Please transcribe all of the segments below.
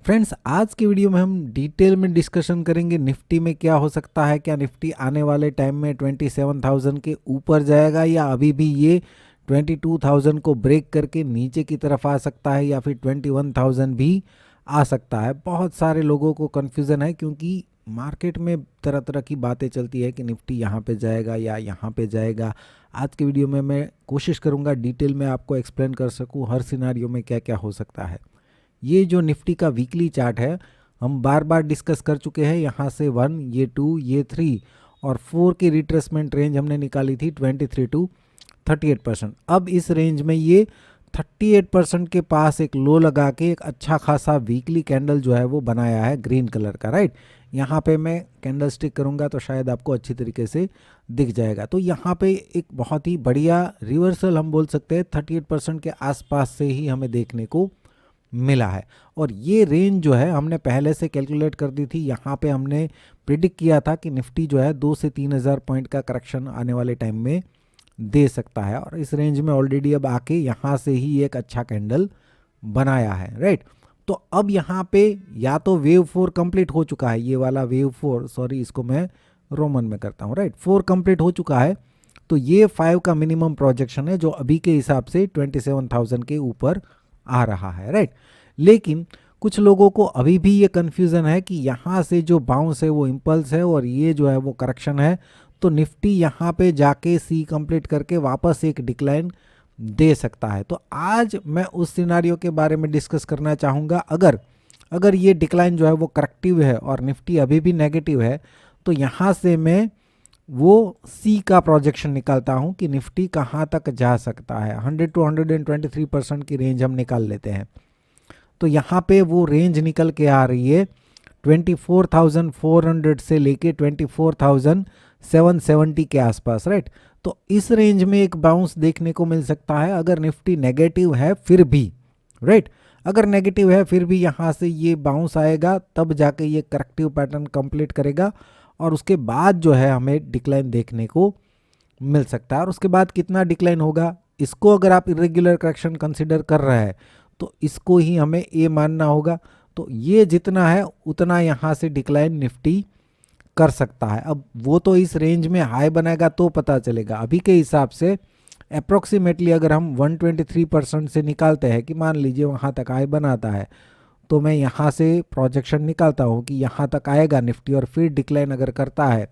Friends, आज की video में हम डिटेल में डिस्कशन करेंगे निफ्टी में क्या हो सकता है। क्या निफ्टी आने वाले टाइम में 27,000 के ऊपर जाएगा या अभी भी ये 22,000 को ब्रेक करके नीचे की तरफ आ सकता है या फिर 21,000 भी आ सकता है। बहुत सारे लोगों को कन्फ्यूज़न है क्योंकि मार्केट में तरह तरह की बातें चलती है कि निफ्टी यहाँ पे जाएगा या यहाँ पे जाएगा। आज की वीडियो में मैं कोशिश करूँगा डिटेल में आपको एक्सप्लेन कर सकूँ हर सिनारियो में क्या क्या हो सकता है। ये जो निफ्टी का वीकली चार्ट है हम बार बार डिस्कस कर चुके हैं। यहाँ से 1, ये 2, ये 3 और 4 की रिट्रेसमेंट रेंज हमने निकाली थी 23 टू 38%। अब इस रेंज में ये 38% के पास एक लो लगा के एक अच्छा खासा वीकली कैंडल जो है वो बनाया है ग्रीन कलर का, राइट। यहाँ पे मैं कैंडल स्टिक करूँगा तो शायद आपको अच्छी तरीके से दिख जाएगा। तो यहाँ पे एक बहुत ही बढ़िया रिवर्सल हम बोल सकते हैं 38% के आसपास से ही हमें देखने को मिला है। और ये रेंज जो है हमने पहले से कैलकुलेट कर दी थी। यहाँ पे हमने प्रिडिक्ट किया था कि निफ्टी जो है 2 से 3,000 पॉइंट का करेक्शन आने वाले टाइम में दे सकता है और इस रेंज में ऑलरेडी अब आके यहाँ से ही एक अच्छा कैंडल बनाया है, राइट। तो अब यहाँ पे या तो वेव 4 कंप्लीट हो चुका है, ये वाला वेव 4, सॉरी इसको मैं रोमन में करता हूँ, राइट। 4 कंप्लीट हो चुका है तो ये 5 का मिनिमम प्रोजेक्शन है जो अभी के हिसाब से 27,000 के ऊपर आ रहा है, राइट। लेकिन कुछ लोगों को अभी भी ये कन्फ्यूज़न है कि यहाँ से जो बाउंस है वो इम्पल्स है और ये जो है वो करेक्शन है। तो निफ्टी यहाँ पे जाके सी कंप्लीट करके वापस एक डिक्लाइन दे सकता है। तो आज मैं उस सिनारियो के बारे में डिस्कस करना चाहूँगा। अगर ये डिक्लाइन जो है वो करेक्टिव है और निफ्टी अभी भी नेगेटिव है तो यहाँ से मैं वो सी का प्रोजेक्शन निकालता हूँ कि निफ्टी कहाँ तक जा सकता है। 100 टू 123% की रेंज हम निकाल लेते हैं। तो यहाँ पे वो रेंज निकल के आ रही है 24,400 से लेके 24,770 के आसपास, राइट। तो इस रेंज में एक बाउंस देखने को मिल सकता है अगर निफ्टी नेगेटिव है फिर भी, राइट। अगर नेगेटिव है फिर भी यहाँ से ये बाउंस आएगा तब जाके ये करेक्टिव पैटर्न कंप्लीट करेगा और उसके बाद जो है हमें डिक्लाइन देखने को मिल सकता है। और उसके बाद कितना डिक्लाइन होगा, इसको अगर आप इरेगुलर करेक्शन कंसिडर कर रहे हैं तो इसको ही हमें ए मानना होगा। तो ये जितना है उतना यहाँ से डिक्लाइन निफ्टी कर सकता है। अब वो तो इस रेंज में हाई बनाएगा तो पता चलेगा। अभी के हिसाब से अप्रोक्सीमेटली अगर हम 123% से निकालते हैं कि मान लीजिए वहाँ तक हाई बनाता है तो मैं यहाँ से प्रोजेक्शन निकालता हूँ कि यहाँ तक आएगा निफ्टी और फिर डिक्लाइन अगर करता है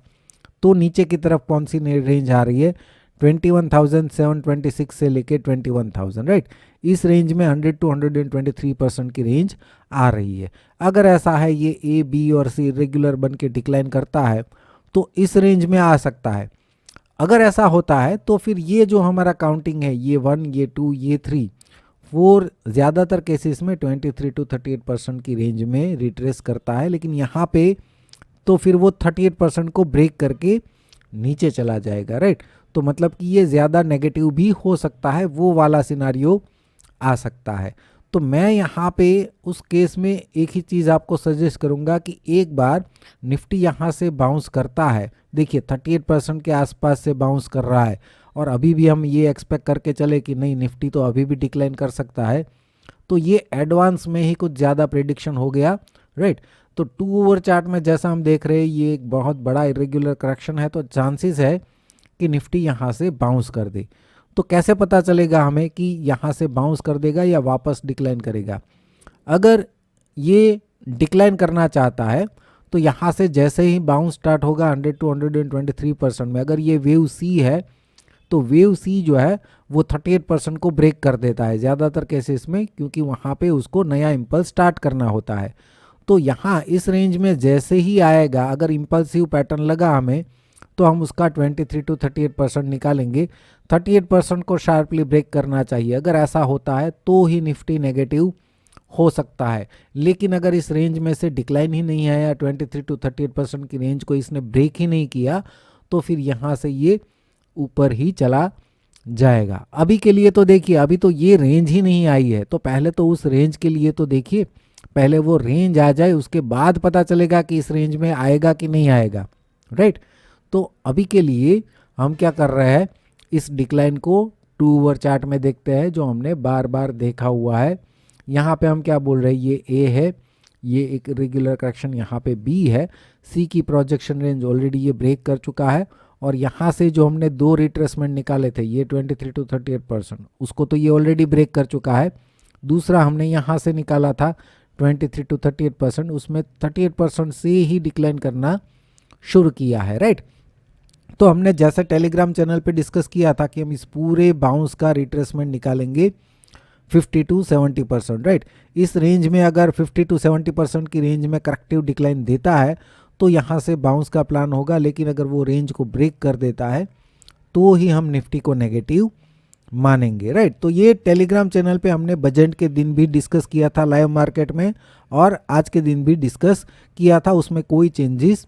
तो नीचे की तरफ कौन सी रेंज आ रही है 21,726 से लेके 21,000, राइट। इस रेंज में 100 टू 123% की रेंज आ रही है। अगर ऐसा है ये ए बी और सी रेगुलर बन के डिक्लाइन करता है तो इस रेंज में आ सकता है। अगर ऐसा होता है तो फिर ये जो हमारा काउंटिंग है ये 1, ये 2, ये 3, 4 ज़्यादातर केसेस में 23 टू 38% की रेंज में रिट्रेस करता है। लेकिन यहाँ पे तो फिर वो 38% को ब्रेक करके नीचे चला जाएगा, राइट। तो मतलब कि ये ज़्यादा नेगेटिव भी हो सकता है, वो वाला सिनारियो आ सकता है। तो मैं यहाँ पे उस केस में एक ही चीज़ आपको सजेस्ट करूँगा कि एक बार निफ्टी यहाँ से बाउंस करता है, देखिए 38% के आसपास से बाउंस कर रहा है और अभी भी हम ये एक्सपेक्ट करके चले कि नहीं निफ्टी तो अभी भी डिक्लाइन कर सकता है, तो ये एडवांस में ही कुछ ज़्यादा प्रेडिक्शन हो गया, राइट। तो 2 ओवर चार्ट में जैसा हम देख रहे हैं ये एक बहुत बड़ा इरेगुलर करेक्शन है तो चांसेस है कि निफ्टी यहाँ से बाउंस कर दे। तो कैसे पता चलेगा हमें कि यहाँ से बाउंस कर देगा या वापस डिक्लाइन करेगा। अगर ये डिक्लाइन करना चाहता है तो यहाँ से जैसे ही बाउंस स्टार्ट होगा 100 टू 123% में, अगर ये वेव सी है तो वेव सी जो है वो 38% को ब्रेक कर देता है ज़्यादातर केसेस में, क्योंकि वहाँ पे उसको नया इम्पल्स स्टार्ट करना होता है। तो यहाँ इस रेंज में जैसे ही आएगा अगर इम्पल्सिव पैटर्न लगा हमें तो हम उसका 23 टू 38% निकालेंगे। 38% को शार्पली ब्रेक करना चाहिए। अगर ऐसा होता है तो ही निफ्टी नेगेटिव हो सकता है। लेकिन अगर इस रेंज में से डिक्लाइन ही नहीं आया, 23 टू 38% की रेंज को इसने ब्रेक ही नहीं किया तो फिर यहाँ से ये ऊपर ही चला जाएगा। अभी के लिए तो देखिए अभी तो ये रेंज ही नहीं आई है, तो पहले तो उस रेंज के लिए तो देखिए, पहले वो रेंज आ जाए उसके बाद पता चलेगा कि इस रेंज में आएगा कि नहीं आएगा, राइट। तो अभी के लिए हम क्या कर रहे हैं, इस डिक्लाइन को 2 ओवर चार्ट में देखते हैं जो हमने बार बार देखा हुआ है। यहाँ पे हम क्या बोल रहे हैं, ये ए है, ये एक रेगुलर करेक्शन यहाँ पे बी है। सी की प्रोजेक्शन रेंज ऑलरेडी ये ब्रेक कर चुका है और यहाँ से जो हमने दो रिट्रेसमेंट निकाले थे ये 23 to 38%, उसको तो ये ऑलरेडी ब्रेक कर चुका है। दूसरा हमने यहाँ से निकाला था 23 to 38%, उसमें 38% से ही डिक्लाइन करना शुरू किया है, राइट। तो हमने जैसे टेलीग्राम चैनल पे डिस्कस किया था कि हम इस पूरे बाउंस का रिट्रेसमेंट निकालेंगे 50 to 70%, राइट। इस रेंज में अगर 50 to 70% की रेंज में करेक्टिव डिक्लाइन देता है तो यहाँ से बाउंस का प्लान होगा, लेकिन अगर वो रेंज को ब्रेक कर देता है तो ही हम निफ्टी को नेगेटिव मानेंगे, राइट। तो ये टेलीग्राम चैनल पे हमने बजट के दिन भी डिस्कस किया था लाइव मार्केट में, और आज के दिन भी डिस्कस किया था, उसमें कोई चेंजेस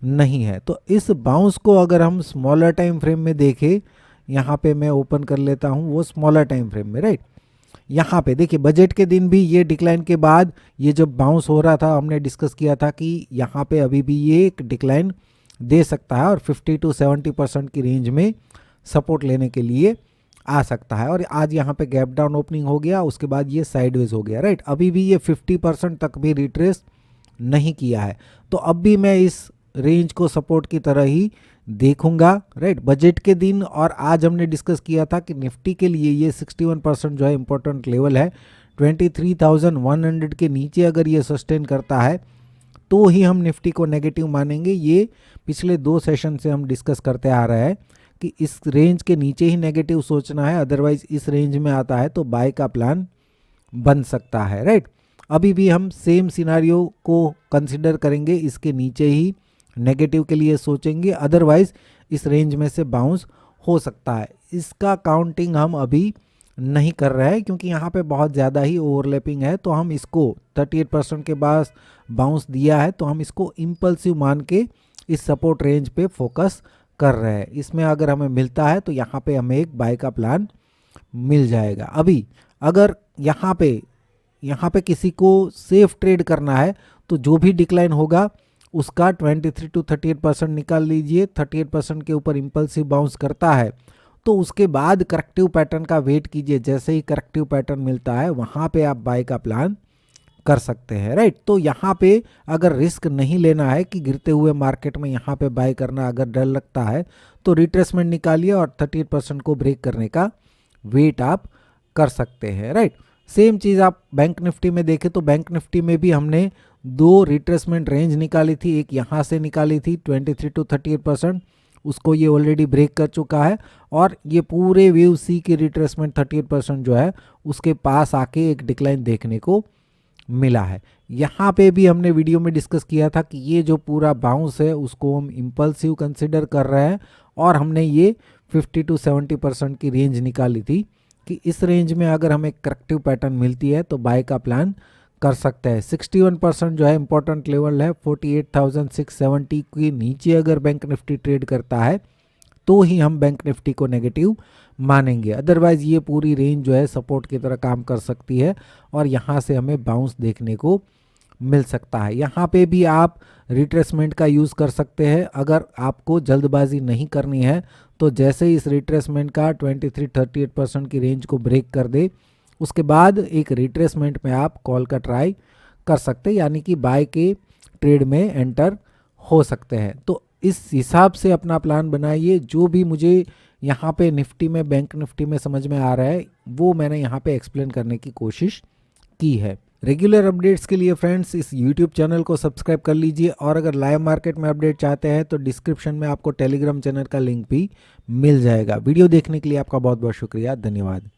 नहीं है। तो इस बाउंस को अगर हम स्मॉलर टाइम फ्रेम में देखें, यहाँ पे मैं ओपन कर लेता हूँ वो स्मॉलर टाइम फ्रेम में, राइट। यहाँ पे देखिए बजट के दिन भी ये डिक्लाइन के बाद ये जब बाउंस हो रहा था हमने डिस्कस किया था कि यहाँ पे अभी भी ये एक डिक्लाइन दे सकता है और 50 to 70% की रेंज में सपोर्ट लेने के लिए आ सकता है। और आज यहाँ पे गैप डाउन ओपनिंग हो गया, उसके बाद ये साइडवेज हो गया, राइट। अभी भी ये 50% तक भी रिट्रेस नहीं किया है, तो अब भी मैं इस रेंज को सपोर्ट की तरह ही देखूंगा, राइट। बजट के दिन और आज हमने डिस्कस किया था कि निफ्टी के लिए ये 61% जो है इंपॉर्टेंट लेवल है। 23,100 के नीचे अगर ये सस्टेन करता है तो ही हम निफ्टी को नेगेटिव मानेंगे। ये पिछले 2 सेशन से हम डिस्कस करते आ रहे हैं कि इस रेंज के नीचे ही नेगेटिव सोचना है, अदरवाइज इस रेंज में आता है तो बाय का प्लान बन सकता है, राइट। अभी भी हम सेम सिनारियो को कंसिडर करेंगे, इसके नीचे ही नेगेटिव के लिए सोचेंगे, अदरवाइज इस रेंज में से बाउंस हो सकता है। इसका काउंटिंग हम अभी नहीं कर रहे हैं क्योंकि यहाँ पे बहुत ज़्यादा ही ओवरलैपिंग है, तो हम इसको 38% के बाद बाउंस दिया है तो हम इसको इम्पल्सिव मान के इस सपोर्ट रेंज पे फोकस कर रहे हैं। इसमें अगर हमें मिलता है तो यहाँ पे हमें एक बाय का प्लान मिल जाएगा। अभी अगर यहाँ पे किसी को सेफ ट्रेड करना है तो जो भी डिक्लाइन होगा उसका 23 to 38% निकाल लीजिए। 38% के ऊपर इम्पल्सिव बाउंस करता है तो उसके बाद करेक्टिव पैटर्न का वेट कीजिए, जैसे ही करेक्टिव पैटर्न मिलता है वहाँ पे आप बाय का प्लान कर सकते हैं, राइट। तो यहाँ पे अगर रिस्क नहीं लेना है कि गिरते हुए मार्केट में यहाँ पे बाय करना अगर डर लगता है तो रिट्रेसमेंट निकालिए और 38% को ब्रेक करने का वेट आप कर सकते हैं, राइट। सेम चीज़ आप बैंक निफ्टी में देखें तो बैंक निफ्टी में भी हमने 2 रिट्रेसमेंट रेंज निकाली थी, एक यहाँ से निकाली थी 23 to 38%, उसको ये ऑलरेडी ब्रेक कर चुका है और ये पूरे वेव सी की रिट्रेसमेंट 38% जो है उसके पास आके एक डिक्लाइन देखने को मिला है। यहाँ पे भी हमने वीडियो में डिस्कस किया था कि ये जो पूरा बाउंस है उसको हम इम्पल्सिव कंसिडर कर रहे हैं और हमने ये 50 to 70% की रेंज निकाली थी कि इस रेंज में अगर हमें करेक्टिव पैटर्न मिलती है तो बाय का प्लान कर सकते हैं। 61% जो है इंपॉर्टेंट लेवल है, 48,670 के नीचे अगर बैंक निफ्टी ट्रेड करता है तो ही हम बैंक निफ्टी को नेगेटिव मानेंगे, अदरवाइज ये पूरी रेंज जो है सपोर्ट की तरह काम कर सकती है और यहाँ से हमें बाउंस देखने को मिल सकता है। यहाँ पे भी आप रिट्रेसमेंट का यूज़ कर सकते हैं अगर आपको जल्दबाजी नहीं करनी है, तो जैसे ही इस रिट्रेसमेंट का 23-38% की रेंज को ब्रेक कर दे उसके बाद एक रिट्रेसमेंट में आप कॉल का ट्राई कर सकते हैं, यानी कि बाय के ट्रेड में एंटर हो सकते हैं। तो इस हिसाब से अपना प्लान बनाइए। जो भी मुझे यहाँ पे निफ्टी में बैंक निफ्टी में समझ में आ रहा है वो मैंने यहाँ पे एक्सप्लेन करने की कोशिश की है। रेगुलर अपडेट्स के लिए फ्रेंड्स इस यूट्यूब चैनल को सब्सक्राइब कर लीजिए और अगर लाइव मार्केट में अपडेट चाहते हैं तो डिस्क्रिप्शन में आपको टेलीग्राम चैनल का लिंक भी मिल जाएगा। वीडियो देखने के लिए आपका बहुत बहुत शुक्रिया, धन्यवाद।